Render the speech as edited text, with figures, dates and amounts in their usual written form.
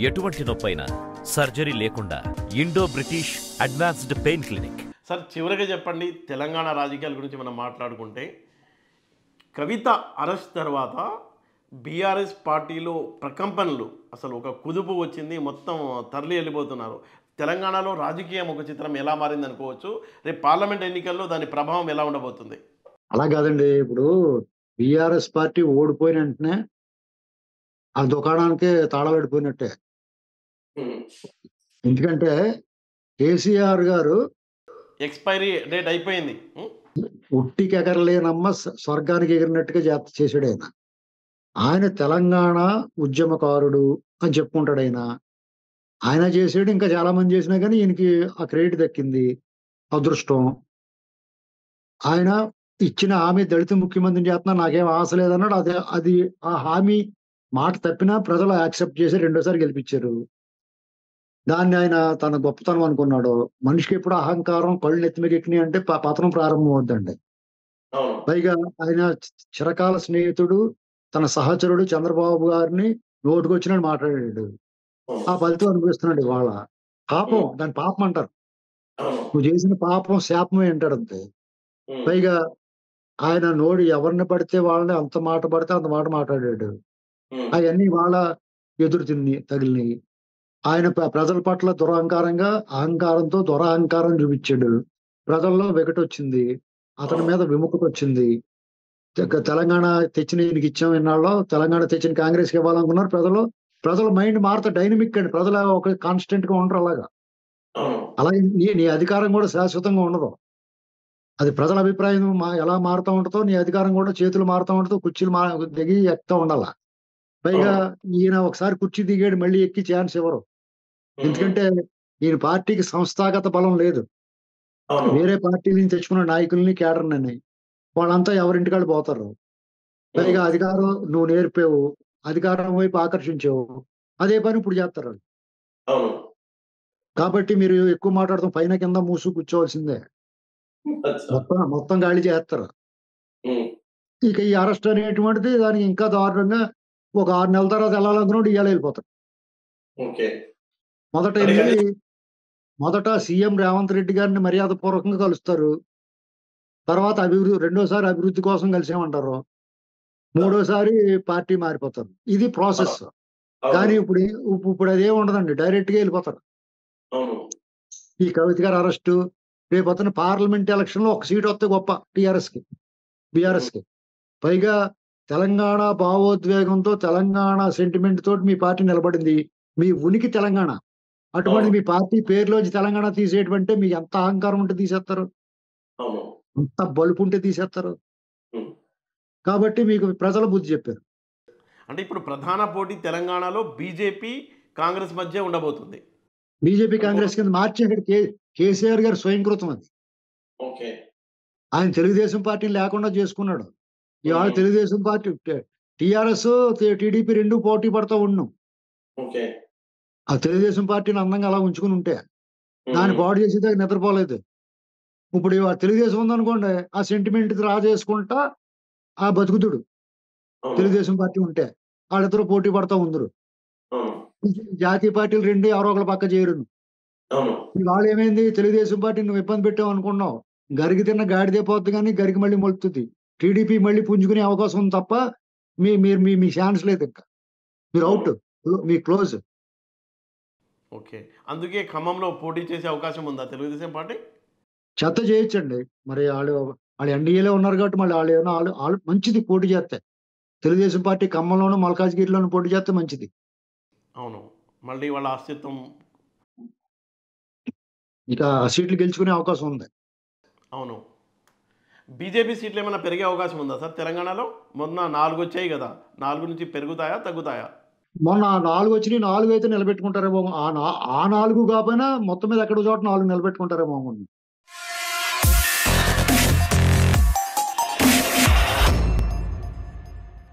ఎటువంటి నొప్పైనా సర్జరీ లేకుండా Indo British advanced pain clinic. Sir చివరిగా చెప్పండి, తెలంగాణ రాజకీయాల గురించి మనం మాట్లాడుకుంటే కవిత అరెస్ట్ తర్వాత బీఆర్ఎస్ పార్టీలో ప్రకంపనలు అసలు ఒక కుదుపు వచ్చింది, మొత్తం తరలి వెళ్ళిపోతున్నారు. తెలంగాణలో రాజకీయం ఒక చిత్రం ఎలా మారింది అనుకోవచ్చు. రేపు పార్లమెంట్ ఎన్నికల్లో దాని ప్రభావం ఎలా ఉండబోతుంది? అలా కాదండి. ఇప్పుడు బీఆర్ఎస్ పార్టీ ఓడిపోయిన వెంటనే ఆ దుకాణానికే తాళాలడిపోయినట్టే. ఎందుకంటే కేసీఆర్ గారు ఎక్స్పైరీ డేట్ అయిపోయింది. ఉట్టికి ఎగరలేనమ్మ స్వర్గానికి ఎగిరినట్టుగా చేశాడు ఆయన. ఆయన తెలంగాణ ఉద్యమకారుడు అని చెప్పుకుంటాడు ఆయన. ఆయన చేసాడు, ఇంకా చాలా మంది చేసినా కానీ ఈయనకి ఆ క్రెడిట్ దక్కింది. అదృష్టం. ఆయన ఇచ్చిన హామీ దళిత ముఖ్యమంత్రిని చేస్తున్నా నాకేం ఆశ లేదన్నాడు. అది ఆ హామీ మాట తప్పినా ప్రజలు యాక్సెప్ట్ చేసి రెండోసారి గెలిపించారు. దాన్ని ఆయన తన గొప్పతనం అనుకున్నాడు. మనిషికి ఎప్పుడు అహంకారం కళ్ళు నెత్తిమీకెక్కినాయి అంటే పతనం ప్రారంభం అవుద్దండి. పైగా ఆయన చిరకాల స్నేహితుడు, తన సహచరుడు చంద్రబాబు గారిని నోటుకొచ్చినట్టు మాట్లాడాడు. ఆ ఫలితం అనిపిస్తున్నాడు ఇవాళ. పాపం, దాని పాపం అంటారు. నువ్వు చేసిన పాపం శాపమే అంటాడు అంతే. పైగా ఆయన నోడు ఎవరిని పడితే వాళ్ళని అంత మాట పడితే అంత మాట మాట్లాడాడు. అవన్నీ వాళ్ళ ఎదురు తగిలినాయి. ఆయన ప్రజల పట్ల అహంకారంతో దురహంకారం చూపించాడు. ప్రజల్లో వెగటొచ్చింది. అతని మీద విముఖత వచ్చింది. తెలంగాణ తెచ్చిన ఈయనకి ఇచ్చాం ఇన్నాళ్ళు, తెలంగాణ తెచ్చిన కాంగ్రెస్కి ఇవ్వాలనుకున్నారు. ప్రజల మైండ్ మారుతా డైనమిక్ అండి. ప్రజలు ఒక కాన్స్టెంట్ గా ఉండరు. అలాగే నీ అధికారం కూడా శాశ్వతంగా ఉండదు. అది ప్రజల అభిప్రాయం ఎలా మారుతూ ఉంటుందో నీ అధికారం కూడా చేతులు మారుతూ ఉంటుందో, కుర్చీలు దిగి ఎక్కుతూ ఉండాల. పైగా ఈయన ఒకసారి కుర్చీ దిగాడు, మళ్ళీ ఎక్కి ఛాన్స్ ఇవ్వరు. ఎందుకంటే ఈయన పార్టీకి సంస్థాగత బలం లేదు. వేరే పార్టీ నుంచి తెచ్చుకున్న నాయకుల్ని, కేడర్ని వాళ్ళంతా ఎవరింటికాళ్ళు పోతారు. పైగా అధికారం నువ్వు నేర్పావు, అధికారం వైపు ఆకర్షించావు, అదే పని ఇప్పుడు చేస్తారు. కాబట్టి మీరు ఎక్కువ మాట్లాడతాం, పైన కింద మూసు కూర్చోవలసిందే. మొత్తం గాలి చేస్తారు. ఇక ఈ అరెస్ట్ అనేటువంటిది దానికి ఇంకా దారుణంగా ఒక 6 నెలల తర్వాత వెళ్ళాలనుకున్నాడు, ఇవాళ వెళ్ళిపోతాడు. మొదట సీఎం రేవంత్ రెడ్డి గారిని మర్యాదపూర్వకంగా కలుస్తారు. తర్వాత రెండోసారి అభివృద్ధి కోసం కలిసామంటారు. మూడోసారి పార్టీ మారిపోతారు. ఇది ప్రాసెస్. కానీ ఇప్పుడు అదేం ఉండదండి, డైరెక్ట్ గా వెళ్ళిపోతారు. ఈ కవిత గారు అరెస్టు, రేపు అతను పార్లమెంట్ ఎలక్షన్ లో ఒక సీట్ వస్తే గొప్ప బీఆర్ఎస్ కి. పైగా తెలంగాణ భావోద్వేగంతో, తెలంగాణ సెంటిమెంట్ తోటి మీ పార్టీ నిలబడింది. మీ ఉనికి తెలంగాణ. అటువంటి మీ పార్టీ పేరులోంచి తెలంగాణ తీసేయటంటే మీకు ఎంత అహంకారం ఉంటే తీసేస్తారు, ఎంత బలుపు ఉంటే తీసేస్తారు. కాబట్టి మీకు ప్రజల బుద్ధి చెప్పారు. అంటే ఇప్పుడు ప్రధాన పోటీ తెలంగాణలో బీజేపీ కాంగ్రెస్ మధ్య ఉండబోతుంది. బీజేపీ కాంగ్రెస్ కింద మార్చి అక్కడ కేసీఆర్ గారు స్వయంకృతం అది. ఆయన తెలుగుదేశం పార్టీని లేకుండా చేసుకున్నాడు. ఇవాళ తెలుగుదేశం పార్టీ, టిఆర్ఎస్, టీడీపీ రెండు పోటీ పడుతూ ఉన్నాం. ఆ తెలుగుదేశం పార్టీని అందంగా అలా ఉంచుకుని ఉంటే దాన్ని పాడు చేసేదాకా నిద్రపోలేదు. ఇప్పుడు ఇవాళ తెలుగుదేశం ఉందనుకోండి, ఆ సెంటిమెంట్ డ్రా చేసుకుంటా ఆ బతుకుతుడు. తెలుగుదేశం పార్టీ ఉంటే వాళ్ళిద్దరూ పోటీ పడతా ఉందరు. జాతీయ పార్టీలు రెండు ఎవరో ఒకళ్ళ పక్క చేయరు. ఇవాళ ఏమైంది, తెలుగుదేశం పార్టీ నువ్వు ఇబ్బంది పెట్టావు అనుకున్నావు, గరికి తిన్న గాడిదే పోద్ది కానీ గరికి మళ్ళీ మొలుతుంది. టీడీపీ మళ్ళీ పుంజుకునే అవకాశం ఉంది తప్ప మీ ఛాన్స్ లేదు. ఇంకా మీరు అవుట్, మీ క్లోజ్. ఓకే, అందుకే ఖమ్మంలో పోటీ చేసే అవకాశం ఉందా తెలుగుదేశం పార్టీ? చెత్త చేయొచ్చండి. మరి వాళ్ళు ఎన్డీఏలో ఉన్నారు కాబట్టి మళ్ళీ వాళ్ళు మంచిది పోటీ చేస్తే. తెలుగుదేశం పార్టీ ఖమ్మంలోను, మల్కాజ్గిరిలోను పోటీ చేస్తే మంచిది. అవును, మళ్ళీ వాళ్ళ అస్తిత్వం, ఇక సీట్లు గెలుచుకునే అవకాశం ఉంది. అవును. బీజేపీ సీట్లు ఏమైనా పెరిగే అవకాశం ఉందా సార్ తెలంగాణలో? మొన్న 4 వచ్చాయి కదా, 4 నుంచి పెరుగుతాయా తగ్గుతాయా? మొన్న 4 వచ్చినాయి, 4 అయితే నిలబెట్టుకుంటారేమో. ఆ 4 కాకపోయినా మొత్తం మీద ఎక్కడో చోట 4 నిలబెట్టుకుంటారేమో.